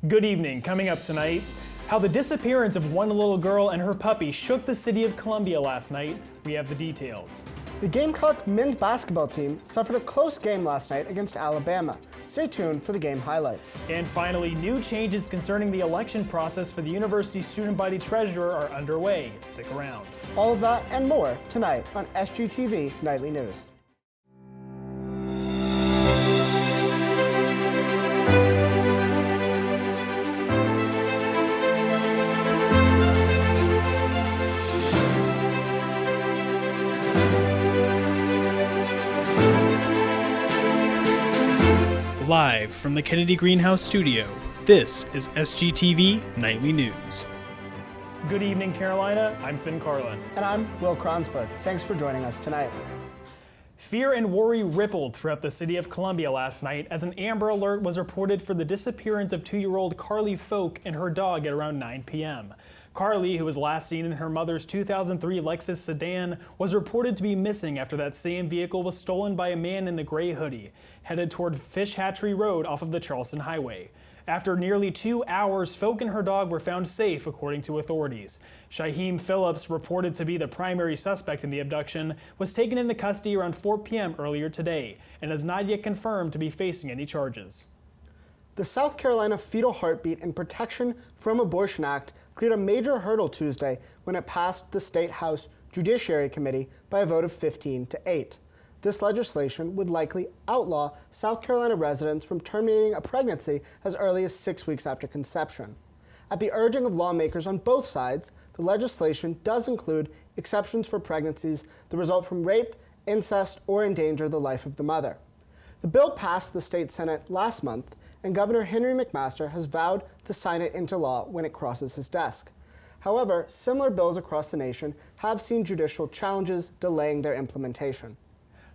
Good evening. Coming up tonight, how the disappearance of one little girl and her puppy shook the city of Columbia last night. We have the details. The Gamecock men's basketball team suffered a close game last night against Alabama. Stay tuned for the game highlights. And finally, new changes concerning the election process for the university student body treasurer are underway. Stick around. All of that and more tonight on SGTV Nightly News. Live from the Kennedy Greenhouse studio, this is SGTV Nightly News. Good evening, Carolina. I'm Finn Carlin. And I'm Will Kronsberg. Thanks for joining us tonight. Fear and worry rippled throughout the city of Columbia last night as an Amber Alert was reported for the disappearance of 2-year-old Carly Folk and her dog at around 9 p.m. Carly, who was last seen in her mother's 2003 Lexus sedan, was reported to be missing after that same vehicle was stolen by a man in a gray hoodie, headed toward Fish Hatchery Road off of the Charleston Highway. After nearly 2 hours, Folk and her dog were found safe, according to authorities. Shaheem Phillips, reported to be the primary suspect in the abduction, was taken into custody around 4 p.m. earlier today and is not yet confirmed to be facing any charges. The South Carolina Fetal Heartbeat and Protection from Abortion Act cleared a major hurdle Tuesday when it passed the State House Judiciary Committee by a vote of 15-8. This legislation would likely outlaw South Carolina residents from terminating a pregnancy as early as 6 weeks after conception. At the urging of lawmakers on both sides, the legislation does include exceptions for pregnancies that result from rape, incest, or endanger the life of the mother. The bill passed the state Senate last month, and Governor Henry McMaster has vowed to sign it into law when it crosses his desk. However, similar bills across the nation have seen judicial challenges delaying their implementation.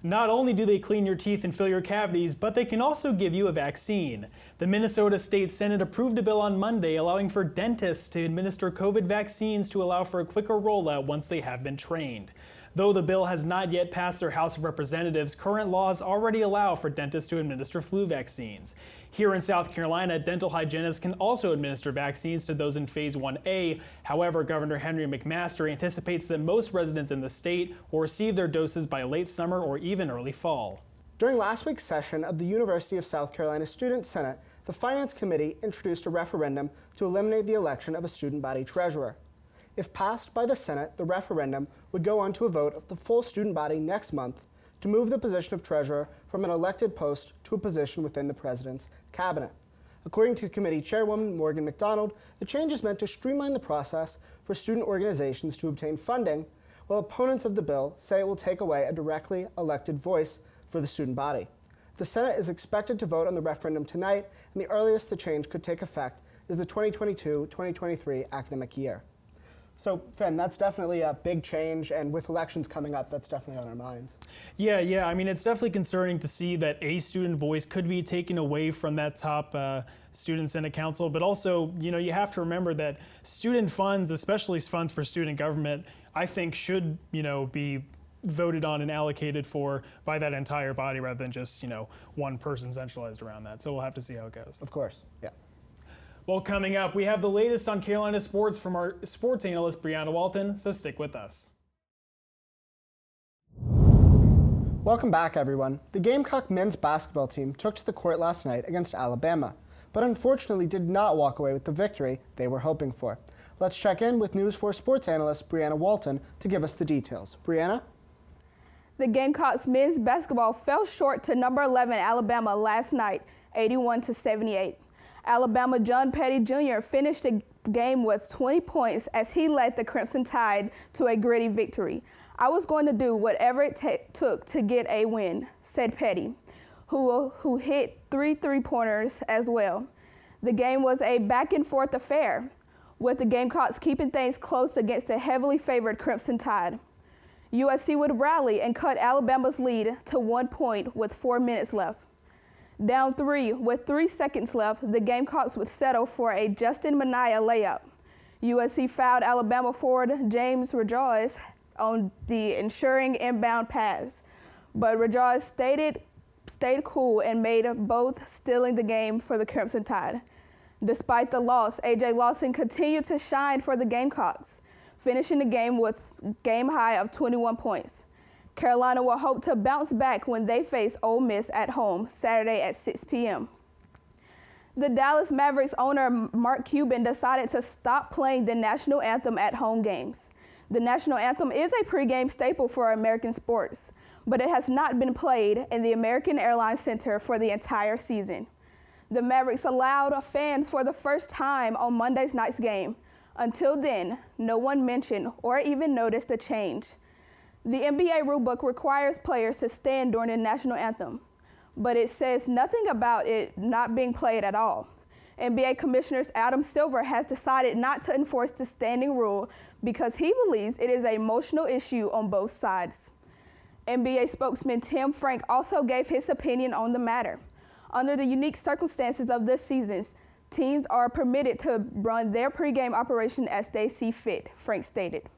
Not only do they clean your teeth and fill your cavities, but they can also give you a vaccine. The Minnesota State Senate approved a bill on Monday allowing for dentists to administer COVID vaccines to allow for a quicker rollout once they have been trained. Though the bill has not yet passed their House of Representatives, current laws already allow for dentists to administer flu vaccines. Here in South Carolina, dental hygienists can also administer vaccines to those in Phase 1A. However, Governor Henry McMaster anticipates that most residents in the state will receive their doses by late summer or even early fall. During last week's session of the University of South Carolina Student Senate, the Finance Committee introduced a referendum to eliminate the election of a student body treasurer. If passed by the Senate, the referendum would go on to a vote of the full student body next month to move the position of treasurer from an elected post to a position within the president's cabinet. According to committee chairwoman Morgan McDonald, the change is meant to streamline the process for student organizations to obtain funding, while opponents of the bill say it will take away a directly elected voice for the student body. The Senate is expected to vote on the referendum tonight, and the earliest the change could take effect is the 2022-2023 academic year. So, Finn, that's definitely a big change, and with elections coming up, that's definitely on our minds. Yeah. I mean, it's definitely concerning to see that a student voice could be taken away from that top student Senate council, but also, you have to remember that student funds, especially funds for student government, I think should, be voted on and allocated for by that entire body rather than just, one person centralized around that. So we'll have to see how it goes. Of course, yeah. Well, coming up, we have the latest on Carolina sports from our sports analyst, Brianna Walton, so stick with us. Welcome back, everyone. The Gamecock men's basketball team took to the court last night against Alabama, but unfortunately did not walk away with the victory they were hoping for. Let's check in with News 4 sports analyst, Brianna Walton, to give us the details. Brianna? The Gamecocks men's basketball fell short to number 11 Alabama last night, 81-78. Alabama John Petty Jr. finished the game with 20 points as he led the Crimson Tide to a gritty victory. "I was going to do whatever it took to get a win," said Petty, who hit 3 three-pointers as well. The game was a back-and-forth affair, with the Gamecocks keeping things close against a heavily favored Crimson Tide. USC would rally and cut Alabama's lead to 1 point with 4 minutes left. Down 3 with 3 seconds left, the Gamecocks would settle for a Justin Minaya layup. USC fouled Alabama forward James Rajoy on the ensuring inbound pass, but Rajoy stayed cool and made both, stealing the game for the Crimson Tide. Despite the loss, A.J. Lawson continued to shine for the Gamecocks, finishing the game with a game high of 21 points. Carolina will hope to bounce back when they face Ole Miss at home Saturday at 6 p.m. The Dallas Mavericks owner Mark Cuban decided to stop playing the national anthem at home games. The national anthem is a pregame staple for American sports, but it has not been played in the American Airlines Center for the entire season. The Mavericks allowed fans for the first time on Monday's night's game. Until then, no one mentioned or even noticed the change. The NBA rulebook requires players to stand during the national anthem, but it says nothing about it not being played at all. NBA Commissioner Adam Silver has decided not to enforce the standing rule because he believes it is an emotional issue on both sides. NBA spokesman Tim Frank also gave his opinion on the matter. Under the unique circumstances of this season, teams are permitted to run their pregame operation as they see fit, Frank stated.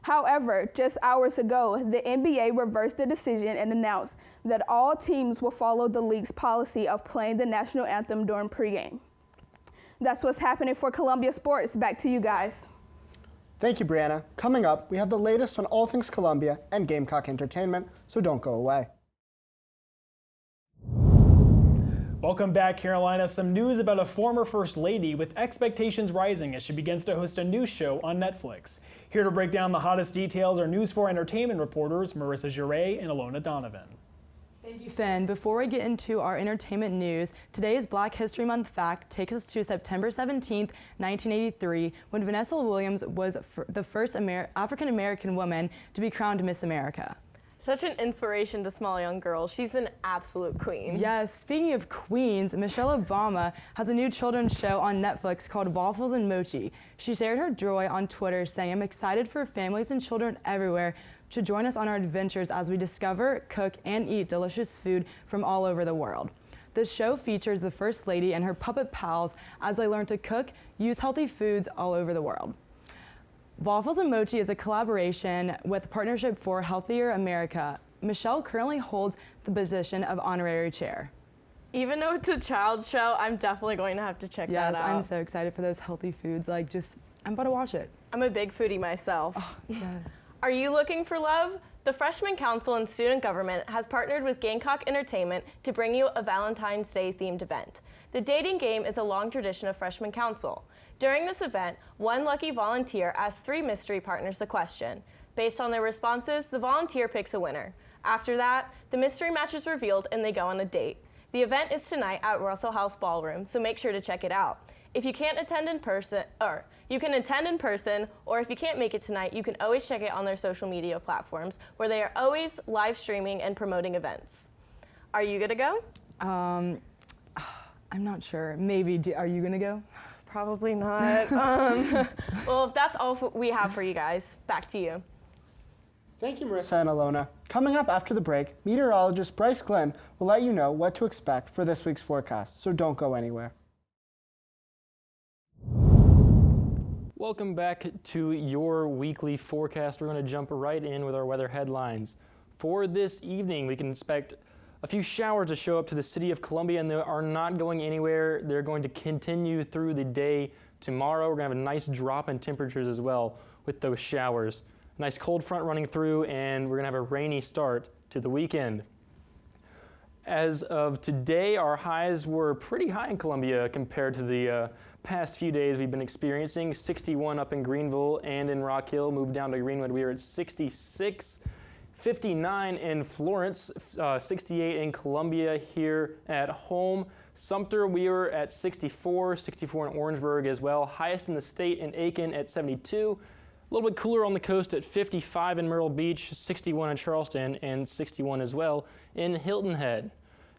However, just hours ago, the NBA reversed the decision and announced that all teams will follow the league's policy of playing the national anthem during pregame. That's what's happening for Columbia sports. Back to you guys. Thank you, Brianna. Coming up, we have the latest on all things Columbia and Gamecock entertainment, so don't go away. Welcome back, Carolina. Some news about a former First Lady with expectations rising as she begins to host a new show on Netflix. Here to break down the hottest details are News 4 entertainment reporters Marissa Giray and Alona Donovan. Thank you, Finn. Before we get into our entertainment news, today's Black History Month fact takes us to September 17th, 1983, when Vanessa Williams was the first African-American woman to be crowned Miss America. Such an inspiration to small young girls. She's an absolute queen. Yes, speaking of queens, Michelle Obama has a new children's show on Netflix called Waffles and Mochi. She shared her joy on Twitter, saying, "I'm excited for families and children everywhere to join us on our adventures as we discover, cook, and eat delicious food from all over the world." The show features the First Lady and her puppet pals as they learn to cook, use healthy foods all over the world. Waffles and Mochi is a collaboration with Partnership for Healthier America. Michelle currently holds the position of honorary chair. Even though it's a child's show, I'm definitely going to have to check that out. Yes, I'm so excited for those healthy foods. I'm about to watch it. I'm a big foodie myself. Oh, yes. Are you looking for love? The Freshman Council and Student Government has partnered with Gamecock Entertainment to bring you a Valentine's Day themed event. The dating game is a long tradition of Freshman Council. During this event, one lucky volunteer asks 3 mystery partners a question. Based on their responses, the volunteer picks a winner. After that, the mystery match is revealed and they go on a date. The event is tonight at Russell House Ballroom, so make sure to check it out. If you can't attend in person, or you can attend in person, or if you can't make it tonight, you can always check it on their social media platforms, where they are always live streaming and promoting events. Are you gonna go? I'm not sure. Maybe. Are you gonna go? Probably not. Well, that's all we have for you guys. Back to you. Thank you, Marissa and Alona. Coming up after the break, meteorologist Bryce Glenn will let you know what to expect for this week's forecast, so don't go anywhere. Welcome back to your weekly forecast. We're going to jump right in with our weather headlines. For this evening, we can expect a few showers to show up to the city of Columbia, and they are not going anywhere. They're going to continue through the day tomorrow. We're going to have a nice drop in temperatures as well with those showers. Nice cold front running through, and we're going to have a rainy start to the weekend. As of today, our highs were pretty high in Columbia compared to the past few days we've been experiencing. 61 up in Greenville and in Rock Hill. Moved down to Greenwood, we were at 66. 59 in Florence, 68 in Columbia here at home. Sumter, we were at 64 in Orangeburg as well. Highest in the state in Aiken at 72. A little bit cooler on the coast at 55 in Myrtle Beach, 61 in Charleston, and 61 as well in Hilton Head.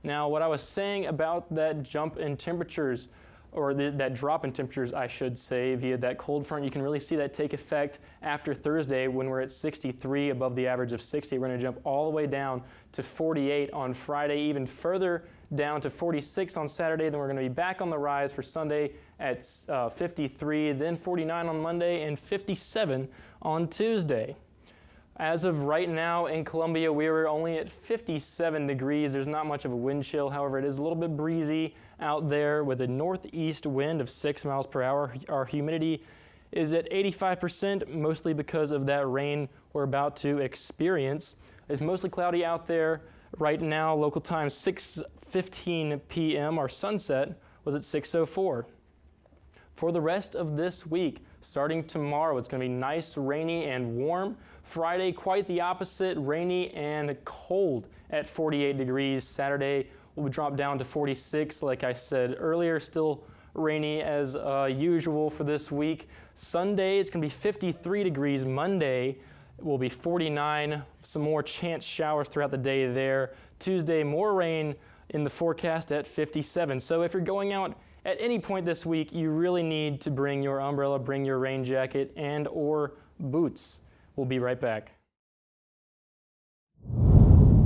Now, what I was saying about that jump in temperatures, or that drop in temperatures, I should say, via that cold front, you can really see that take effect after Thursday when we're at 63 above the average of 60. We're going to jump all the way down to 48 on Friday, even further down to 46 on Saturday. Then we're going to be back on the rise for Sunday at 53, then 49 on Monday, and 57 on Tuesday. As of right now in Columbia, we are only at 57 degrees. There's not much of a wind chill. However, it is a little bit breezy out there with a northeast wind of 6 miles per hour. Our humidity is at 85%, mostly because of that rain we're about to experience. It's mostly cloudy out there right now. Local time 6:15 p.m. Our sunset was at 6:04. For the rest of this week, starting tomorrow, it's going to be nice, rainy, and warm. Friday, quite the opposite, rainy and cold at 48 degrees. Saturday will drop down to 46, like I said earlier, still rainy as usual for this week. Sunday, it's going to be 53 degrees. Monday will be 49, some more chance showers throughout the day there. Tuesday, more rain in the forecast at 57. So if you're going out at any point this week, you really need to bring your umbrella, bring your rain jacket, and or boots. We'll be right back.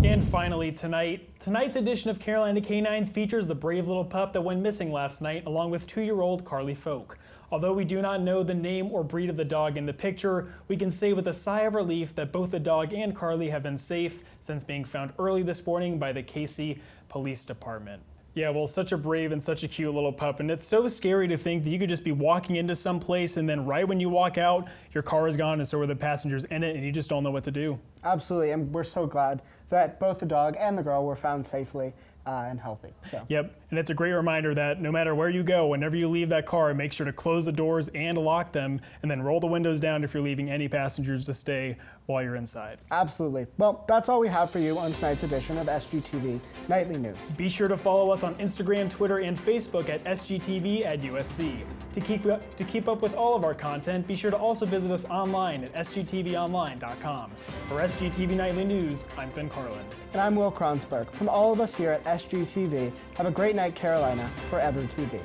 And finally tonight's edition of Carolina Canines features the brave little pup that went missing last night, along with 2-year-old Carly Folk. Although we do not know the name or breed of the dog in the picture, we can say with a sigh of relief that both the dog and Carly have been safe since being found early this morning by the Casey Police Department. Yeah, well, such a brave and such a cute little pup, and it's so scary to think that you could just be walking into some place and then right when you walk out, your car is gone and so are the passengers in it, and you just don't know what to do. Absolutely, and we're so glad that both the dog and the girl were found safely and healthy. So. Yep, and it's a great reminder that no matter where you go, whenever you leave that car, make sure to close the doors and lock them, and then roll the windows down if you're leaving any passengers to stay while you're inside. Absolutely. Well, that's all we have for you on tonight's edition of SGTV Nightly News. Be sure to follow us on Instagram, Twitter, and Facebook at SGTV at USC. To keep up with all of our content, be sure to also visit us online at sgtvonline.com. For SGTV Nightly News, I'm Finn Carlin. And I'm Will Kronsberg. From all of us here at SGTV, have a great night, Carolina, forever TV.